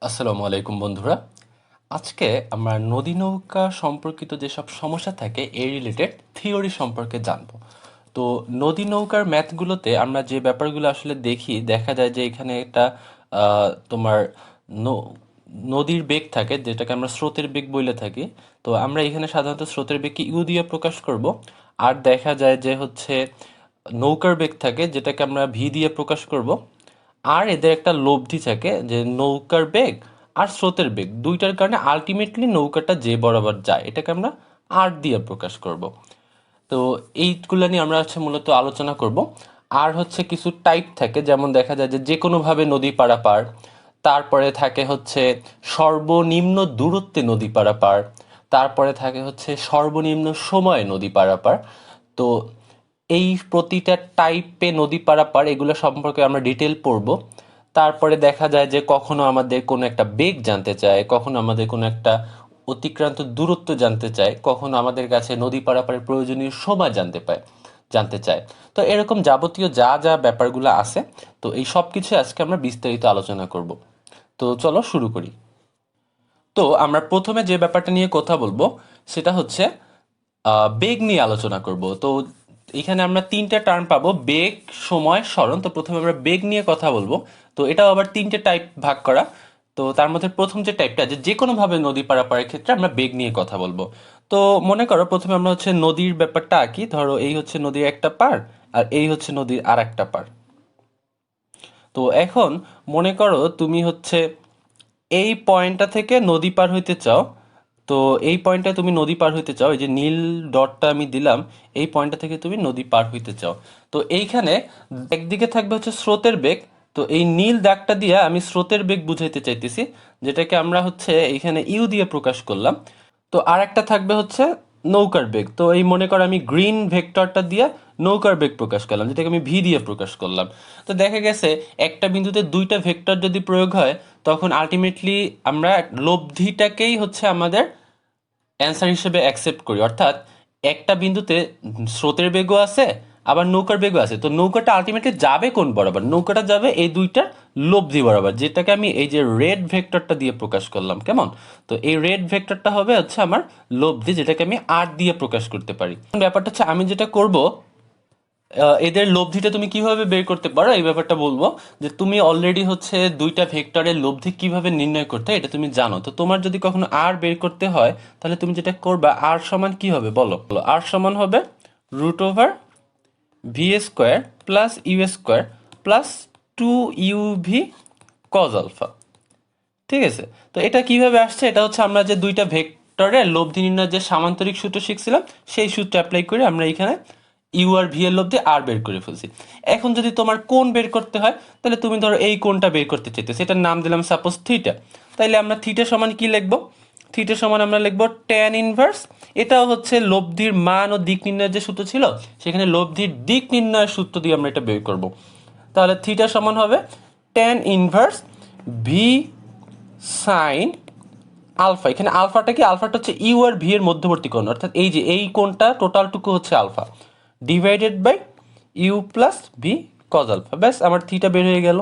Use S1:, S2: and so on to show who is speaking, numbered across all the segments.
S1: আসসালামু আলাইকুম বন্ধুরা। আজকে আমরা নদী নৌকা সম্পর্কিত যেসব সমস্যা থাকে এই রিলেটেড থিওরি সম্পর্কে জানবো। তো নদী নৌকার ম্যাথগুলোতে আমরা যে ব্যাপারগুলো আসলে দেখি, দেখা যায় যে এখানে একটা তোমার ন- নদীর বেগ থাকে, যেটাকে আমরা স্রোতের বেগ বলে থাকি। তো আমরা এখানে সাধারণত স্রোতের বেগকে ইউ দিয়ে প্রকাশ করব। আর দেখা যায় যে হচ্ছে নৌকার বেগ থাকে, যেটাকে আমরা ভি দিয়ে প্রকাশ করব। আর এদের একটা লব্ধি থাকে যে নৌকার বেগ আর স্রোতের বেগ দুইটার কারণে আলটিমেটলি নৌকাটা যে বরাবর যায়, এটাকে আমরা আর দিয়ে প্রকাশ করব। তো এইগুলো নিয়ে আমরা মূলত আলোচনা করব। আর কিছু টাইপ থাকে, যেমন দেখা যায় যে যে কোনোভাবে নদী পারাপার। তারপরে থাকে সর্বনিম্ন দূরত্বে নদী পারাপার। তারপরে থাকে সর্বনিম্ন সময়ে নদী পারাপার। তো এই প্রতিটা টাইপে নদী পারাপার এগুলো সম্পর্কে আমরা ডিটেল পড়ব। তারপরে দেখা যায় যে কখনো আমাদের কোনো একটা বেগ জানতে চায়, কখনো আমাদের কোনো একটা অতিক্রান্ত দূরত্ব জানতে চায়, কখনো আমাদের কাছে নদী পারাপারের প্রয়োজনীয় সময় জানতে চায়। তো এরকম যাবতীয় যা যা ব্যাপারগুলো আছে, তো এই সব কিছু আজকে আমরা বিস্তারিত আলোচনা করব। তো চলো শুরু করি। তো আমরা প্রথমে যে ব্যাপারটা নিয়ে কথা বলবো সেটা হচ্ছে বেগ নিয়ে আলোচনা করব। তো এখানে আমরা তিনটা টার্ম পাবো: বেগ, সময়, স্মরণ। তো প্রথমে আমরা বেগ নিয়ে কথা বলবো। তো এটাও আবার তিনটে টাইপ ভাগ করা। তো তার মধ্যে প্রথম যে টাইপটা, যে কোনো ভাবে নদী পারাপারের ক্ষেত্রে আমরা বেগ নিয়ে কথা বলবো। তো মনে করো প্রথমে আমরা নদীর ব্যাপারটা আঁকি। ধরো এই নদীর একটা পার, আর এই নদীর আর একটা পার। তো এখন মনে করো তুমি এই পয়েন্টটা থেকে নদী পার হইতে চাও। তো এই পয়েন্টটা তুমি নদী পার হইতে চাও, এই যে নীল ডটটা আমি দিলাম, এই পয়েন্টটা থেকে তুমি নদী পার হইতে চাও। তো এইখানে একদিকে থাকবে স্রোতের বেগ। তো এই নীল দাগটা দিয়ে আমি স্রোতের বেগ বুঝাইতে চাইতেছি, যেটাকে আমরা এইখানে ইউ দিয়ে প্রকাশ করলাম। তো আর একটা থাকবে নৌকার বেগ। তো এই মনে করো আমি গ্রিন ভেক্টরটা দিয়ে নৌকার বেগ প্রকাশ করলাম, যেটাকে আমি ভি দিয়ে প্রকাশ করলাম। তো দেখা গেছে একটা বিন্দুতে দুইটা ভেক্টর যদি প্রয়োগ হয়, তখন আলটিমেটলি আমরা লব্ধিটাকেই আমাদের অ্যান্সার হিসেবে অ্যাকসেপ্ট করি। অর্থাৎ একটা বিন্দুতে স্রোতের বেগও আছে, আবার নৌকার বেগও আছে। তো নৌকাটা আলটিমেটলি যাবে কোন বরাবর? নৌকাটা যাবে এই দুইটার লব্ধি বরাবর, যেটাকে আমি এই যে রেড ভেক্টরটা দিয়ে প্রকাশ করলাম। কেমন? তো এই রেড ভেক্টরটা হবে আমার লব্ধি, যেটাকে আমি আর দিয়ে প্রকাশ করতে পারি। ব্যাপারটা আমি যেটা করব, এদের লব্ধিটা তুমি কিভাবে বের করতে পারো এই ব্যাপারটা বলবো। যে তুমি অলরেডি দুইটা ভেক্টরের লব্ধি কিভাবে নির্ণয় করতে হয় এটা তুমি জানো। তো তোমার যদি কখনো আর বের করতে হয়, তাহলে তুমি যেটা করবা, আর সমান কি হবে বলো? আর সমান হবে √, V square plus U square plus 2uv cos alpha. ঠিক আছে? তো এটা কিভাবে আসছে? এটা আমরা যে দুইটা ভেক্টরের লব্ধি নির্ণয়ের যে সামান্তরিক সূত্র শিখছিলাম, সেই সূত্র অ্যাপ্লাই করে আমরা এখানে ইউ আর ভি এর লব্ধি আর বের করে ফেলছি। এখন যদি তোমার কোণ বের করতে হয়, তাহলে তুমি ধরো এই কোণটা বের করতে চাইতেছো, এটার নাম দিলাম সাপোজ থিটা। তাইলে আমরা থিটা সমান কি লিখবো? থিটা সমান আমরা লিখবো ট্যান ইনভার্স। এটাও লব্ধির মান ও দিক নির্ণয়ের যে সূত্র ছিল, সেখানে লব্ধির দিক নির্ণয়ের সূত্র দিয়ে আমরা এটা বের করব। তাহলে থিটা সমান হবে tan inverse V sine alpha. এখানে আলফাটা কি? আলফাটা ইউ আর ভি এর মধ্যবর্তী কোণ, অর্থাৎ এই যে এই কোণটা টোটালটুকু alpha, divided by U plus V cos alpha. ব্যাস, আমার থিটা বের হয়ে গেল।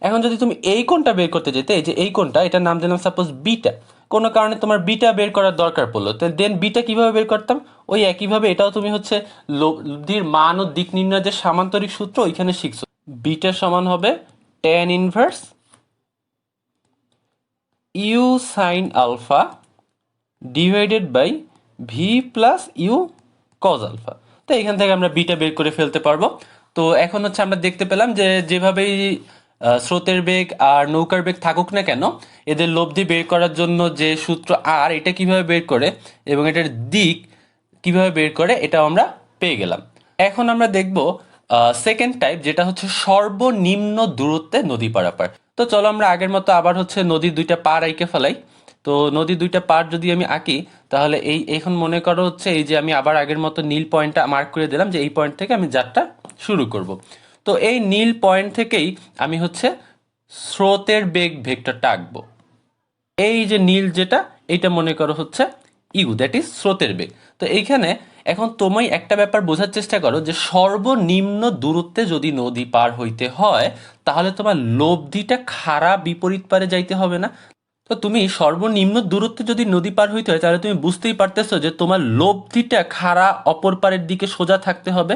S1: এখন যদি তুমি এই কোণটা বের করতে যেতে, এই যে এই কোণটা, এটার নাম দিলাম সাপোজ বিটা। কোনো কারণে তোমার বিটা বের করার দরকার পড়লো, তো দেন বিটা কিভাবে বের করতাম? ওই একইভাবে এটাও তুমি লব্ধির মান ও দিক নির্ণয়ের যে সামান্তরিক সূত্র ওইখানে শিখছো। বিটা সমান হবে tan inverse U sine alpha divided by V plus U cos alpha. তো এখান থেকে আমরা বিটা বের করে ফেলতে পারবো। তো এখন আমরা দেখতে পেলাম যে যেভাবেই স্রোতের বেগ আর নৌকার বেগ থাকুক না কেন, এদের লব্ধি বের করার জন্য যে সূত্র আর, এটা কিভাবে বের করে এবং এটার দিক কিভাবে বের করে, এটাও আমরা পেয়ে গেলাম। এখন আমরা দেখব সেকেন্ড টাইপ, যেটা সর্বনিম্ন দূরত্বে নদী পারাপার। তো চলো আমরা আগের মতো আবার নদীর দুইটা পার আঁকে ফেলাই। তো নদীর দুইটা পার যদি আমি আঁকি, তাহলে এখন মনে করো এই যে আমি আবার আগের মতো নীল পয়েন্টটা মার্ক করে দিলাম, যে এই পয়েন্ট থেকে আমি যাত্রা শুরু করব। তো এই নীল পয়েন্ট থেকেই আমি স্রোতের বেগ ভেক্টরটা আঁকবো। এই যে নীল যেটা, এইটা মনে করো ইউ, দ্যাট ইজ স্রোতের বেগ। তো এইখানে এখন তুমি একটা ব্যাপার বোঝার চেষ্টা করো যে সর্বনিম্ন দূরত্বে যদি নদী পার হইতে হয় তাহলে তোমার লব্ধিটা খাড়া বিপরীত পারে যাইতে হবে না? তো তুমি সর্বনিম্ন দূরত্বে যদি নদী পার হইতে হয় তাহলে তুমি বুঝতেই পারতেছো যে তোমার লব্ধিটা খাড়া অপর পারের দিকে সোজা থাকতে হবে,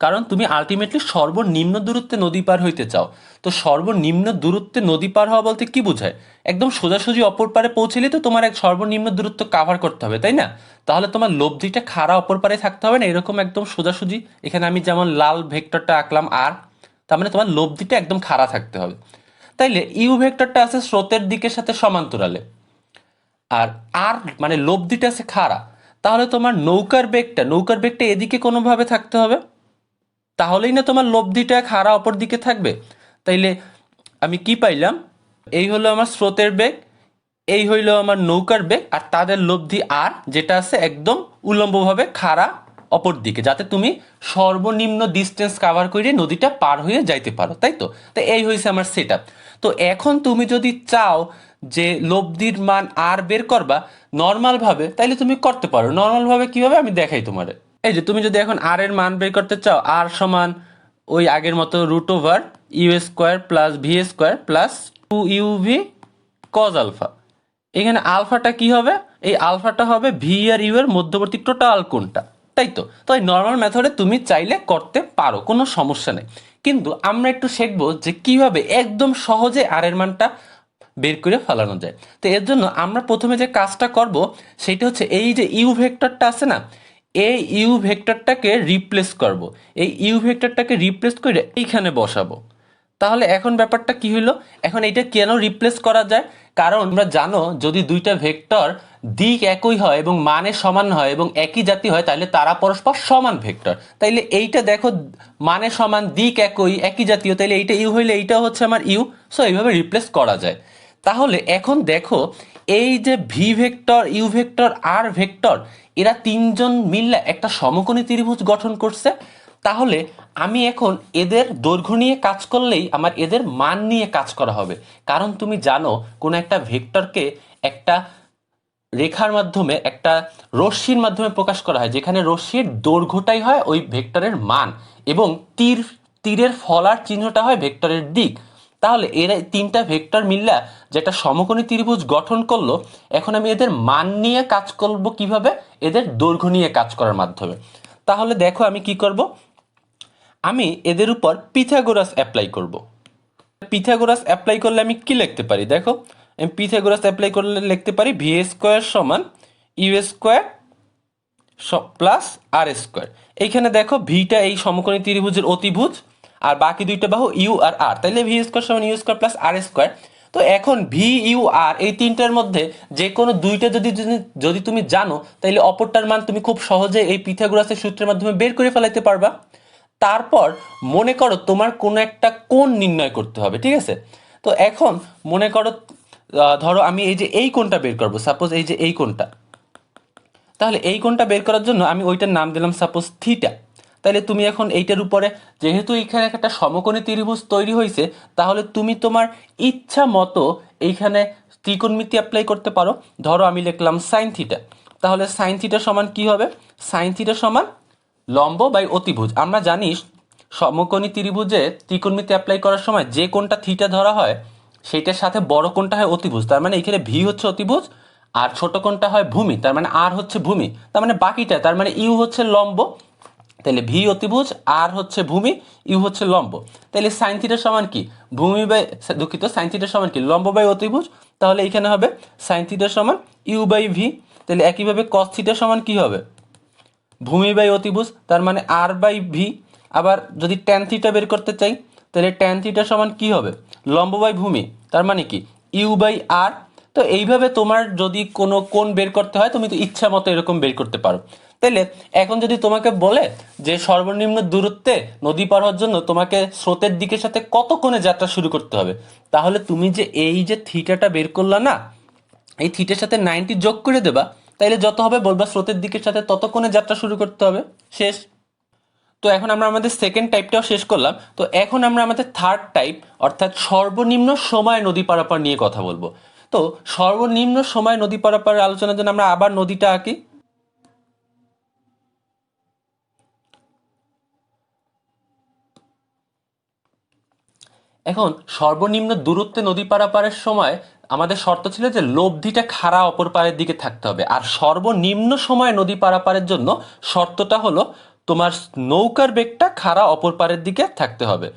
S1: কারণ তুমি আলটিমেটলি সর্বনিম্ন দূরত্বে নদী পার হইতে চাও। তো সর্বনিম্ন দূরত্বে নদী পার হওয়া বলতে কি বোঝায়? একদম সোজাসুজি অপর পারে পৌঁছলে তো তোমার এক সর্বনিম্ন দূরত্ব কাভার করতে হবে, তাই না? তাহলে তোমার লব্ধিটা খাড়া অপর পারে থাকতে হবে না, এরকম একদম সোজাসুজি। এখানে আমি যেমন লাল ভেক্টরটা আঁকলাম আর, তার মানে তোমার লব্ধিটা একদম খাড়া থাকতে হবে। তাইলে ইউ ভেক্টরটা আছে স্রোতের দিকের সাথে সমান্তরালে, আর আর মানে লব্ধিটা আছে খাড়া। তাহলে তোমার নৌকার বেগটা এদিকে কোনোভাবে থাকতে হবে, তাহলেই না তোমার লব্ধিটা খাড়া অপর দিকে থাকবে। তাইলে আমি কি পাইলাম? এই হলো আমার স্রোতের বেগ, এই হইলো আমার নৌকার বেগ, আর তাদের লব্ধি আর যেটা আছে একদম উল্লম্বভাবে খাড়া অপর দিকে, যাতে তুমি সর্বনিম্ন ডিস্টেন্স কাভার করে নদীটা পার হয়ে যাইতে পারো, তাই তো? তো এই হয়েছে আমার সেট আপ। তো এখন তুমি যদি চাও যে লব্ধির মান আর বের করবা নর্মাল ভাবে, তাইলে তুমি করতে পারো। নর্মাল ভাবে কিভাবে আমি দেখাই তোমারে। এই যে তুমি যদি এখন আর এর মান বের করতে চাও, আর সমান ওই আগের মতো root over U square plus V square plus 2uv cos alpha. এখানে আলফাটা কি হবে? এই আলফাটা হবে ভি আর ইউ এর মধ্যবর্তী টোটাল কোণটা, তাই তো? তো এই নর্মাল মেথডে তুমি চাইলে করতে পারো, কোনো সমস্যা নেই। কিন্তু আমরা একটু শিখবো যে কিভাবে একদম সহজে আর এর মানটা বের করে ফেলানো যায়। তো এর জন্য আমরা প্রথমে যে কাজটা করব সেটা হচ্ছে এই যে ইউ ভেক্টরটা আছে না, এই ইউ ভেক্টরটাকে রিপ্লেস করব। এই ইউ ভেক্টরটাকে রিপ্লেস করে এইখানে বসাবো। তাহলে এখন ব্যাপারটা কি হইলো? এখন এটা কেন রিপ্লেস করা যায়? কারণ আমরা জানো যদি দুইটা ভেক্টর দিক একই হয় এবং মানে সমান হয় এবং একই জাতি হয় তাহলে তারা পরস্পর সমান ভেক্টর। তাইলে এইটা দেখো মানে সমান দিক একই একই জাতীয়, তাইলে এইটা ইউ হইলে এইটা হচ্ছে আমার ইউ। সো এইভাবে রিপ্লেস করা যায়। তাহলে এখন দেখো এই যে V vector, U vector R vector, এরা তিনজন মিললে একটা সমকোণী ত্রিভুজ গঠন করছে। তাহলে আমি এখন এদের দৈর্ঘ্য নিয়ে কাজ করলেই আমার এদের মান নিয়ে কাজ করা হবে। কারণ তুমি জানো কোনো একটা ভেক্টরকে একটা রেখার মাধ্যমে, একটা রশ্মির মাধ্যমে প্রকাশ করা হয়, যেখানে রশ্মির দৈর্ঘ্যটাই হয় ওই ভেক্টরের মান, এবং তীরের ফলার চিহ্নটা হয় ভেক্টরের দিক। তাহলে এরা তিনটা ভেক্টর মিললা যেটা সমকোণী ত্রিভুজ গঠন করলো। এখন আমি এদের মান নিয়ে কাজ করব কিভাবে? এদের দৈর্ঘ্য নিয়ে কাজ করার মাধ্যমে। তাহলে দেখো আমি কি করব, আমি এদের উপর পিথাগোরাস অ্যাপ্লাই করব। পিথাগোরাস অ্যাপ্লাই করলে আমি কি লিখতে পারি দেখো, আমি পিথাগোরাস অ্যাপ্লাই করলে লিখতে পারি ভি স্কোয়ার সমান U square plus R square. এইখানে দেখো ভিটা এই সমকোণী ত্রিভুজের অতিভুজ, আর বাকি দুইটা বাহু ইউ আর আর, তাইলে ভি স্কোয়ার সমান U square plus R square. তো এখন ভি ইউ আর এই তিনটার মধ্যে যে কোনো দুইটা যদি যদি তুমি জানো তাইলে অপরটার মান তুমি খুব সহজে এই পিথাগোরাসের সূত্রের মাধ্যমে বের করে ফেলাইতে পারবা। তারপর মনে করো তোমার কোনো একটা কোণ নির্ণয় করতে হবে, ঠিক আছে? তো এখন মনে করো ধরো আমি এই যে এই কোণটা বের করবো, সাপোজ এই যে এই কোণটা। তাহলে এই কোণটা বের করার জন্য আমি ওইটার নাম দিলাম সাপোজ থিটা। তাহলে তুমি এখন এইটার উপরে, যেহেতু এখানে একটা সমকোণী ত্রিভুজ তৈরি হয়েছে, তাহলে তুমি তোমার ইচ্ছা মতো এইখানে ত্রিকোণমিতি অ্যাপ্লাই করতে পারো। ধরো আমি লিখলাম সাইন থিটা। তাহলে সাইন থিটা সমান কি হবে? সাইন থিটা সমান লম্ব বাই অতিভুজ। আমরা জানি সমকোণী ত্রিভুজে ত্রিকোণমিতি অ্যাপ্লাই করার সময় যে কোণটা থিটা ধরা হয় সেইটার সাথে বড় কোণটা হয় অতিভুজ। তার মানে এখানে ভি হচ্ছে অতিভুজ আর ছোট কোণটা হয় ভূমি, তার মানে আর হচ্ছে ভূমি। তার মানে বাকিটা, তার মানে ইউ হচ্ছে লম্ব, তাহলে ভি অতিভুজ, আর হচ্ছে ভূমি, ইউ হচ্ছে লম্ব। তাহলে সাইন থিটা সমান কি? ভূমি বাই, দুঃখিত, সাইন থিটা সমান কি? লম্ব বাই অতিভুজ। তাহলে এখানে হবে সাইন থিটা সমান ইউ বাই ভি। তাহলে একইভাবে কস থিটা সমান কি হবে? ভূমি বাই অতিভুজ, তার মানে আর বাই ভি। আবার যদি ট্যান থিটা বের করতে চাই তাহলে ট্যান থিটা সমান কি হবে? লম্ব বাই ভূমি, তার মানে কি? ইউ বাই আর। তো এইভাবে তোমার যদি কোনো কোণ বের করতে হয় তুমি তো ইচ্ছা মতো এরকম বের করতে পারো। তাইলে এখন যদি তোমাকে বলে যে সর্বনিম্ন দূরত্বে নদী পার হওয়ার জন্য তোমাকে স্রোতের দিকের সাথে কত কোণে যাত্রা শুরু করতে হবে, তাহলে তুমি যে এই যে থিটাটা বের করলা না, এই থিটার সাথে 90 যোগ করে দেবা। তাইলে যত হবে বলবা স্রোতের দিকের সাথে তত কোণে যাত্রা শুরু করতে হবে। শেষ। তো এখন আমরা আমাদের সেকেন্ড টাইপটাও শেষ করলাম। তো এখন আমরা আমাদের থার্ড টাইপ অর্থাৎ সর্বনিম্ন সময় নদী পারাপার নিয়ে কথা বলবো। তো সর্বনিম্ন সময় নদী পারাপার আলোচনার জন্য আমরা আবার নদীটা আঁকি। এখন সর্বনিম্ন দূরত্বে নদী পারাপারের সময় আমাদের শর্ত ছিল যে লব্ধিটা খাড়া অপর পারের দিকে থাকতে হবে, আর সর্বনিম্ন সময় নদী পারাপারের জন্য শর্তটা হলো তোমার নৌকার বেগটা খাড়া অপর পারের দিকে থাকতে হবে।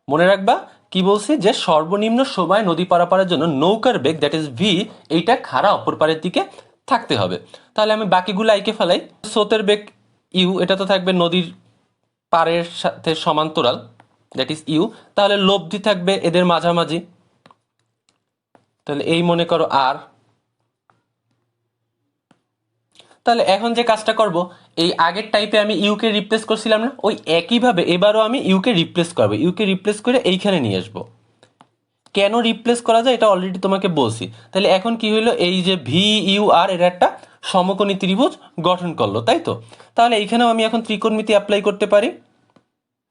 S1: মনে রাখবা কি বলছি, যে সর্বনিম্ন সময় নদী পারাপারের জন্য নৌকার বেগ দ্যাট ইজ ভি এইটা খাড়া অপর পারের দিকে থাকতে হবে। তাহলে আমি বাকিগুলো আইকে ফেলাই। স্রোতের বেগ ইউ, এটা তো থাকবে নদীর পারের সাথে সমান্তরাল, দ্যাট ইজ ইউ। তাহলে লব্ধি থাকবে এদের মাঝামাঝি, তাহলে এই মনে করো আর। তাহলে এখন যে কাজটা করব, এই আগের টাইপে আমি ইউকে রিপ্লেস করছিলাম না, ওই একইভাবে এবারও আমি ইউকে রিপ্লেস করবো। ইউকে রিপ্লেস করে এইখানে নিয়ে আসবো। কেন রিপ্লেস করা যায় এটা অলরেডি তোমাকে বলছি। তাহলে এখন কি হলো, এই যে ভি ইউ আর এর একটা সমকোণী ত্রিভুজ গঠন করলো, তাই তো? তাহলে এইখানেও আমি এখন ত্রিকোণমিতি অ্যাপ্লাই করতে পারি।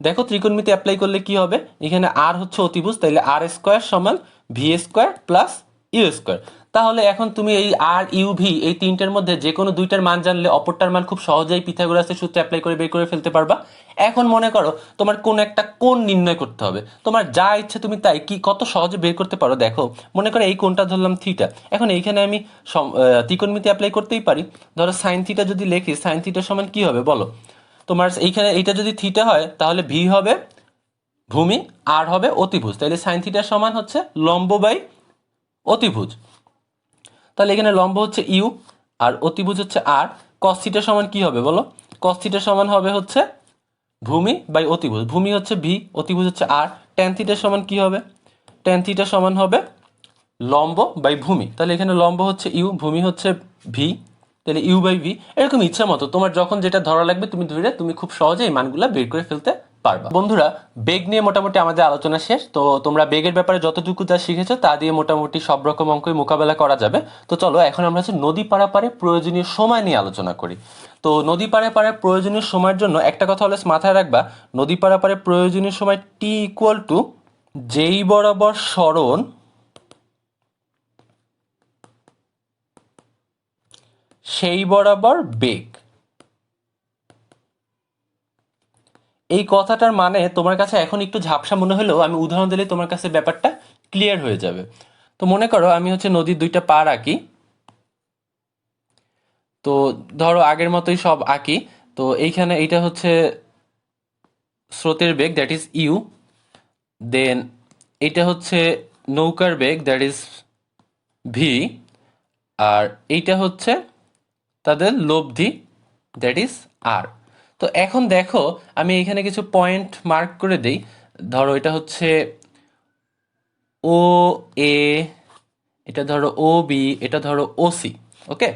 S1: দেখো ত্রিকোণমিতি অ্যাপ্লাই করলে কি হবে, এখানে আর হচ্ছে অতিভুজ, তাইলে আর স্কোয়ার সমান V square plus U square. তাহলে এখন তুমি এই আর ইউ ভি এই তিনটার মধ্যে যে কোনো দুইটার মান জানলে অপরটার মান খুব সহজেই পিথাগোরাসের সূত্র অ্যাপ্লাই করে বের করে ফেলতে পারবা। এখন মনে করো তোমার কোন একটা কোণ নির্ণয় করতে হবে, তোমার যা ইচ্ছে তুমি তাই কি কত সহজে বের করতে পারো। দেখো মনে করো এই কোণটা ধরলাম থিটা, এখন এইখানে আমি ত্রিকোণমিতি অ্যাপ্লাই করতেই পারি। ধরো সাইন থিটা যদি লিখি, সাইন থিটা সমান কি হবে বলো? তোমার এইখানে এইটা যদি থিটা হয় তাহলে ভি হবে ভূমি, আর হবে অতিভুজ, তাহলে সাইন থিটা সমান হচ্ছে লম্ব বাই অতিভুজ। তাহলে এখানে লম্ব হচ্ছে ইউ আর অতিভুজ হচ্ছে আর। কস থিটা সমান কি হবে বলো? কস থিটা সমান হবে হচ্ছে ভূমি বাই অতিভুজ, ভূমি হচ্ছে ভি, অতিভুজ হচ্ছে আর। ট্যান থিটা সমান কি হবে? ট্যান থিটা সমান হবে লম্ব বাই ভূমি, তাহলে এখানে লম্ব হচ্ছে ইউ, ভূমি হচ্ছে ভি, তাহলে ইউ বাই ভি। এরকম ইচ্ছা মতো তোমার যখন যেটা ধরা লাগবে তুমি ধরে তুমি খুব সহজে এই মানগুলো বের করে ফেলতে পারবা। বন্ধুরা, বেগ নিয়ে মোটামুটি আমাদের আলোচনা শেষ। তো তোমরা বেগের ব্যাপারে যতটুকু যা শিখেছো তা দিয়ে মোটামুটি সব রকম অঙ্কই মোকাবেলা করা যাবে। তো চলো এখন আমরা হচ্ছে নদী পারাপারে প্রয়োজনীয় সময় নিয়ে আলোচনা করি। তো নদী পারাপারে প্রয়োজনীয় সময়ের জন্য একটা কথা হলে মাথায় রাখবা, নদী পারাপারে প্রয়োজনীয় সময় টি ইকুয়াল টু যেই বরাবর সরণ সেই বরাবর বেগ। এই কথাটার মানে তোমার কাছে এখন একটু ঝাপসা মনে হলেও আমি উদাহরণ দিলে তোমার কাছে ব্যাপারটা ক্লিয়ার হয়ে যাবে। তো মনে করো আমি হচ্ছে নদীর দুইটা পাড় আঁকি। তো ধরো আগের মতোই সব আঁকি। তো এইখানে এইটা হচ্ছে স্রোতের বেগ দ্যাট ইজ ইউ, দেন এইটা হচ্ছে নৌকার বেগ দ্যাট ইজ ভি, আর এইটা হচ্ছে তাদের লব্ধি দ্যাট ইজ আর। তো এখন দেখো আমি এখানে কিছু পয়েন্ট মার্ক করে দেই। ধরো এটা হচ্ছে ও এ, এটা ধরো ও বি, এটা ধরো ও সি। ওকে,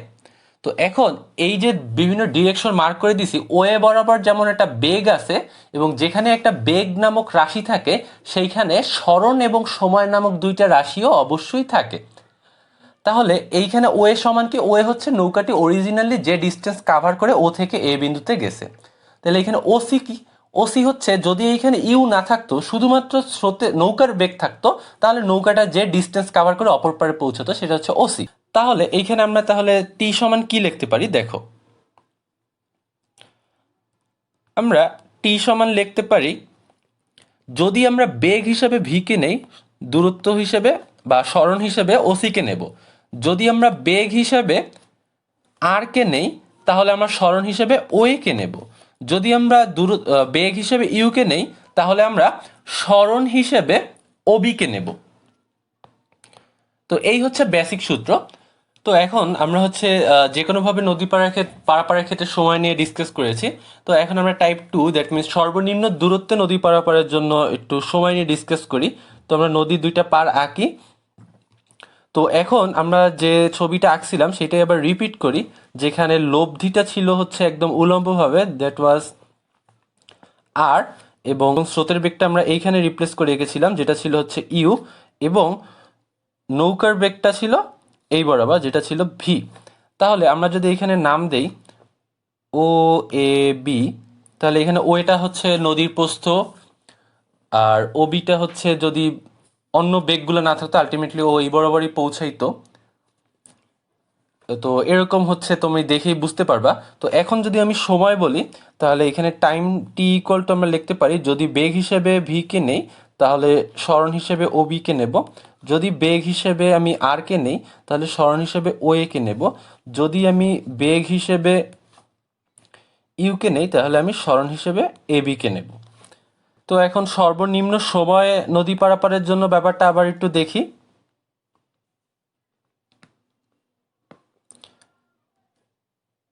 S1: তো এখন এই যে বিভিন্ন ডিরেকশন মার্ক করে দিছি, ও এ বরাবর যেমন একটা বেগ আছে এবং যেখানে একটা বেগ নামক রাশি থাকে সেইখানে সরণ এবং সময় নামক দুইটা রাশিও অবশ্যই থাকে। তাহলে এইখানে ও এ সমান কি, ও এ হচ্ছে নৌকাটি অরিজিনালি যে ডিস্টেন্স কাভার করে ও থেকে এ বিন্দুতে গেছে। তাহলে এখানে ওসি কি, ওসি হচ্ছে যদি এইখানে ইউ না থাকতো শুধুমাত্র স্রোতে নৌকার বেগ থাকতো, তাহলে নৌকাটা যে ডিস্টেন্স কাভার করে অপর পারে পৌঁছাতো সেটা হচ্ছে ওসি। তাহলে এইখানে আমরা তাহলে টি সমান কি লিখতে পারি দেখো, আমরা টি সমান লিখতে পারি, যদি আমরা বেগ হিসাবে ভি কে নেই, দূরত্ব হিসেবে বা সরণ হিসেবে ওসি কে নেব। যদি আমরা বেগ হিসাবে আর কে নেই তাহলে আমরা সরণ হিসেবে ও এ কে নেব। যদি আমরা বেগ হিসেবে ইউ কে নেই তাহলে আমরা সরণ হিসেবে ওবি কে নেব। তো এই হচ্ছে বেসিক সূত্র। তো এখন আমরা হচ্ছে যে কোনোভাবে নদী পারাপারের ক্ষেত্রে সময় নিয়ে ডিসকাস করেছি। তো এখন আমরা টাইপ 2 দ্যাট মিনস সর্বনিম্ন দূরত্বে নদী পারাপারের জন্য একটু সময় নিয়ে ডিসকাস করি। তো আমরা নদীর দুইটা পার আঁকি। তো এখন আমরা যে ছবিটা আঁকছিলাম সেটাই আবার রিপিট করি, যেখানে লব্ধিটা ছিল হচ্ছে একদম উলম্বভাবে দ্যাট ওয়াজ আর, এবং স্রোতের বেগটা আমরা এইখানে রিপ্লেস করে রেখেছিলাম যেটা ছিল হচ্ছে ইউ, এবং নৌকার বেগটা ছিল এই বরাবর যেটা ছিল ভি। তাহলে আমরা যদি এখানে নাম দেই ও এ বি, তাহলে এখানে ও এটা হচ্ছে নদীর প্রস্থ, আর ও বিটা হচ্ছে যদি অন্য বেগগুলো না থাকতো আলটিমেটলি ও এই বরাবরই পৌঁছাইতো। তো এরকম হচ্ছে তুমি দেখেই বুঝতে পারবা। তো এখন যদি আমি সময় বলি তাহলে এখানে টাইম টি ইকুয়াল টু আমরা লিখতে পারি, যদি বেগ হিসেবে ভি কে নেই তাহলে সরণ হিসেবে ওবি কে নেব। যদি বেগ হিসেবে আমি আর কে নেই তাহলে সরণ হিসেবে ও এ কে নেব। যদি আমি বেগ হিসেবে ইউ কে নেই তাহলে আমি সরণ হিসেবে এ বি কে নেব। তো এখন সর্বনিম্ন সময়ে নদী পারাপারের জন্য ব্যাপারটা আবার একটু দেখি।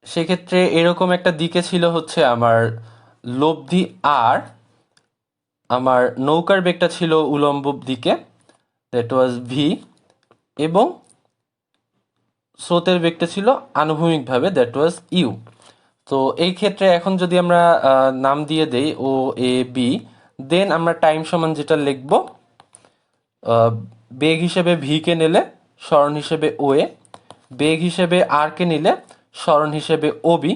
S1: সেক্ষেত্রে এরকম একটা দিকে ছিল হচ্ছে আমার লব্ধি আর, আমার নৌকার বেগটা ছিল উলম্ব দিকে, দ্যাট ওয়াজ ভি, এবং স্রোতের বেগটা ছিল আনুভূমিকভাবে, দ্যাট ওয়াজ ইউ। তো এই ক্ষেত্রে এখন যদি আমরা নাম দিয়ে দেই ও এ বি, দেন আমরা টাইম সমান যেটা লিখব, বেগ হিসেবে ভি কে নিলে সরণ হিসেবে ও এ, বেগ হিসেবে আর কে নিলে সরণ হিসেবে ও বি,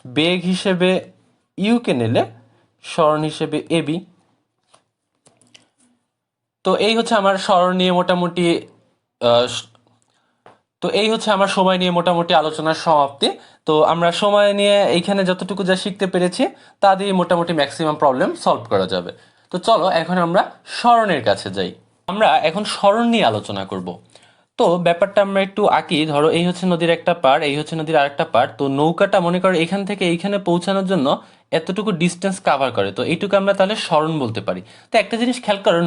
S1: বেগ হিসেবে ইউ কে নিলে সরণ হিসেবে এ বি। তো এই হচ্ছে আমার সরণ নিয়ে মোটামুটি আহ, তো এই হচ্ছে আমার সময় নিয়ে মোটামুটি আলোচনার সমাপ্তি। তো আমরা সময় নিয়ে এইখানে যতটুকু যা শিখতে পেরেছি তা দিয়ে মোটামুটি ম্যাক্সিমাম প্রবলেম সলভ করা যাবে। তো চলো এখন আমরা সরণের কাছে যাই। আমরা এখন সরণ নিয়ে আলোচনা করব। তো ব্যাপারটা আমরা একটু আঁকি। ধরো এই হচ্ছে নদীর একটা পাড়, এই হচ্ছে নদীর আরেকটা পাড়। তো নৌকাটা মনে করো এখান থেকে এইখানে পৌঁছানোর জন্য এতটুকু ডিস্টেন্স কাভার করে, তো এইটুকু আমরা তাহলে সরণ বলতে পারি। তো একটা জিনিস খেয়াল করো,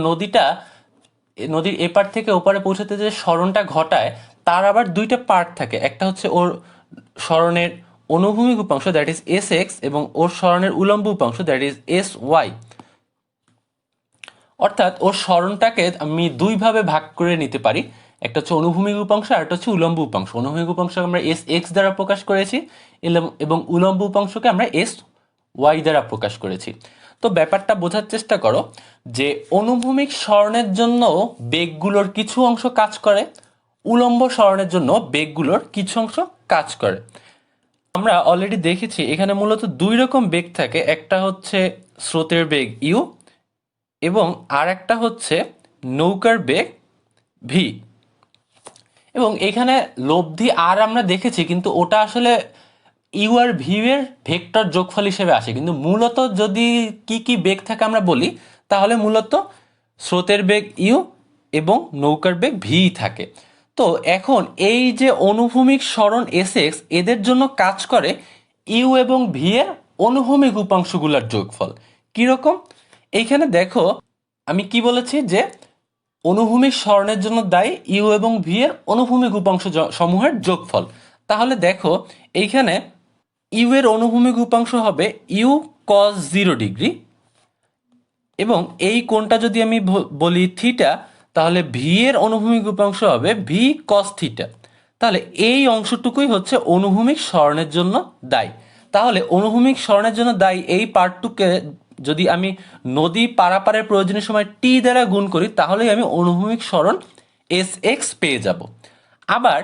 S1: নদীর এপার থেকে ওপারে পৌঁছাতে যে সরণটা ঘটায় তার আবার দুইটা পার্ট থাকে। একটা হচ্ছে ওর সরণের অনুভূমিক উপাংশ, দ্যাট ইজ এস এক্স, এবং ওর সরণের উলম্ব উপাংশ, দ্যাট ইজ এস ওয়াই। অর্থাৎ ওর সরণটাকে আমি দুইভাবে ভাগ করে নিতে পারি, একটা হচ্ছে অনুভূমিক উপাংশ আর একটা হচ্ছে উলম্ব উপাংশ। অনুভূমিক উপাংশ আমরা এস এক্স দ্বারা প্রকাশ করেছি এবং উলম্ব উপাংশকে আমরা এস ওয়াই দ্বারা প্রকাশ করেছি। তো ব্যাপারটা বোঝার চেষ্টা করো যে অনুভূমিক সরণের জন্য বেগগুলোর কিছু অংশ কাজ করে, উলম্ব সরণের জন্য বেগগুলোর কিছু অংশ কাজ করে। আমরা অলরেডি দেখেছি এখানে মূলত দুই রকম বেগ থাকে, একটা হচ্ছে স্রোতের বেগ ইউ এবং আর একটা হচ্ছে নৌকার বেগ ভি। এবং এখানে লব্ধি আর আমরা দেখেছি, কিন্তু ওটা আসলে ইউ আর ভি এর ভেক্টর যোগফল হিসেবে আসে। কিন্তু মূলত যদি কি কি বেগ থাকে আমরা বলি, তাহলে মূলত স্রোতের বেগ ইউ এবং নৌকার বেগ ভি থাকে। তো এখন এই যে অনুভূমিক সরণ এস এক্স, এদের জন্য কাজ করে ইউ এবং ভি এর অনুভূমিক উপাংশগুলোর যোগফল। কিরকম? এইখানে দেখো আমি কি বলেছি যে অনুভূমিক সরণের জন্য দায়ী ইউ এবং ভি এর অনুভূমিক উপাংশ সমূহের যোগফল। তাহলে দেখো এইখানে ইউ এর অনুভূমিক উপাংশ হবে ইউ কস 0 ডিগ্রি, এবং এই কোণটা যদি আমি বলি থিটা, তাহলে ভি এর অনুভূমিক উপাংশ হবে ভি কস থিটা। তাহলে এই অংশটুকুই হচ্ছে অনুভূমিক সরণের জন্য দায়ী। তাহলে অনুভূমিক সরণের জন্য দায়ী এই পার্টটুকে যদি আমি নদী পারাপারের প্রয়োজনীয় সময় টি দ্বারা গুণ করি, তাহলেই আমি অনুভূমিক সরণ এস এক্স পেয়ে যাব। আবার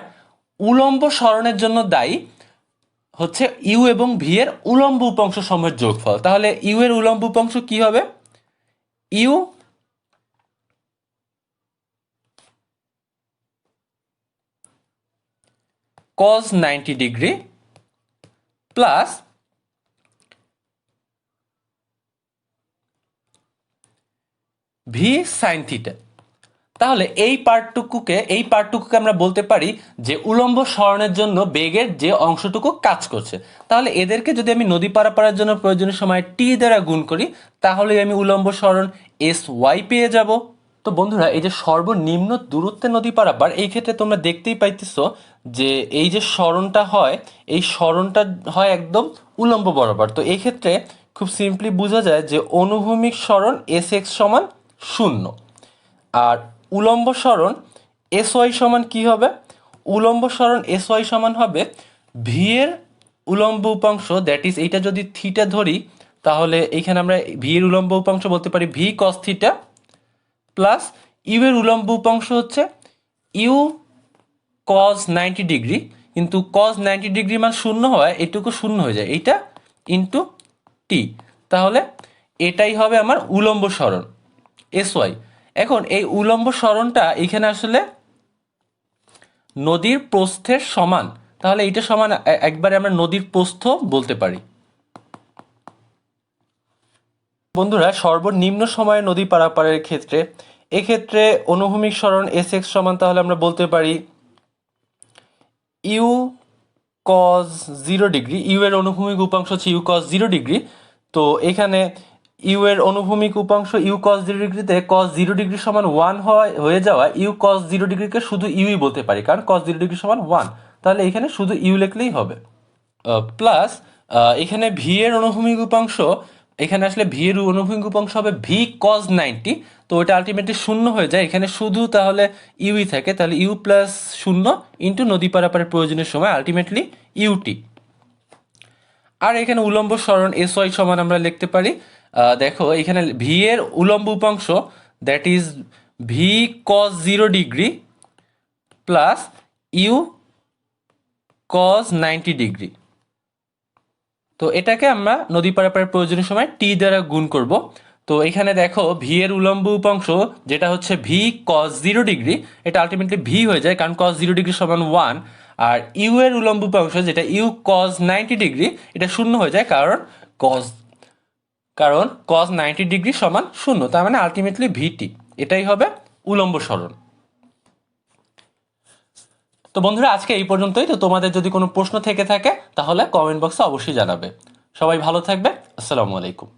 S1: উলম্ব সরণের জন্য দায়ী হচ্ছে ইউ এবং ভি এর উলম্ব উপাংশ সমূহের যোগফল। তাহলে ইউ এর উলম্ব উপাংশ কি হবে? U cos 90 degree plus V sine theta. তাহলে এই পার্টটুকুকে আমরা বলতে পারি যে উলম্ব সরণের জন্য বেগের যে অংশটুকু কাজ করছে। তাহলে এদেরকে যদি আমি নদী পারাপারের জন্য প্রয়োজনীয় সময় টি দ্বারা গুণ করি, তাহলে আমি উলম্ব সরণ এস ওয়াই পেয়ে যাব। তো বন্ধুরা, এই যে সর্বনিম্ন দূরত্বে নদী পারাপার, এই ক্ষেত্রে তোমরা দেখতেই পাইতেছো যে এই যে সরণটা হয়, এই সরণটা হয় একদম উলম্ব বরাবর। তো এই ক্ষেত্রে খুব সিম্পলি বোঝা যায় যে অনুভূমিক সরণ এস এক্স সমান 0। আর উলম্ব সরণ এস ওয়াই সমান কি হবে? উলম্ব সরণ এস ওয়াই সমান হবে ভি এর উলম্ব উপাংশ, দ্যাট ইজ এইটা যদি থিটা ধরি, তাহলে এইখানে আমরা ভি এর উলম্ব উপাংশ বলতে পারি V cos theta, plus U এর উলম্ব উপাংশ হচ্ছে ইউ কজ 90 ডিগ্রি, কিন্তু কজ 90 ডিগ্রি মান 0 হয়, এটুকু 0 হয়ে যায়, এইটা ইন্টু টি। তাহলে এটাই হবে আমার উলম্ব সরণ এস ওয়াই। এখন এই উলম্ব সরণটা এখানে আসলে নদীর প্রস্থের সমান, তাহলে এইটা সমান এ- একবারে আমরা নদীর প্রস্থ বলতে পারি। বন্ধুরা, সর্বনিম্ন সময়ে নদী পারাপারের ক্ষেত্রে এক্ষেত্রে অনুভূমিক সরণ এস এক্স সমান তাহলে আমরা বলতে পারি ইউ কজ 0 ডিগ্রি। ইউ এর অনুভূমিক উপাংশ হচ্ছে ইউ কজ 0 ডিগ্রি। তো এখানে ইউ এর অনুভূমিক উপাংশ ইউ কজ 0 ডিগ্রিতে কজ 0 ডিগ্রি সমান 1 হয়ে যাওয়া ইউ কজ 0 ডিগ্রিকে শুধু ইউই বলতে পারি, কারণ কজ 0 ডিগ্রি সমান 1। তাহলে এখানে শুধু ইউ লিখলেই হবে। প্লাস এখানে ভি এর অনুভূমিক উপাংশ, এখানে আসলে ভি এর অনুভূমিক উপাংশ হবে ভি কজ 90। তো ওটা আলটিমেটলি শূন্য হয়ে যায়, এখানে শুধু তাহলে ইউই থাকে। তাহলে ইউ প্লাস 0 ইন্টু নদী পারাপারের প্রয়োজনের সময় আলটিমেটলি ইউটি। আর এখানে উলম্ব সরণ এস ওয়াই সমান আমরা লিখতে পারি, দেখো এখানে ভি এর উলম্ব উপাংশ that is V cos 0 degree plus U cos 90 degree. তো এটাকে আমরা নদী পারাপারের প্রয়োজনের সময় টি দ্বারা গুণ করব। তো এখানে দেখো ভি এর উলম্ব উপাংশ যেটা হচ্ছে ভি কজ 0 ডিগ্রি, এটা আলটিমেটলি ভি হয়ে যায় কারণ কজ 0 ডিগ্রি সমান 1। আর ইউ এর উলম্ব উপাংশ যেটা ইউ কজ 90 ডিগ্রি, এটা শূন্য হয়ে যায় কারণ কজ 90 ডিগ্রি সমান 0। তার মানে আলটিমেটলি ভিটি, এটাই হবে উলম্ব সরণ। তো বন্ধুরা, আজকে এই পর্যন্তই। তো তোমাদের যদি কোনো প্রশ্ন থেকে থাকে তাহলে কমেন্ট বক্সে অবশ্যই জানাবে। সবাই ভালো থাকবে। আসসালামু আলাইকুম।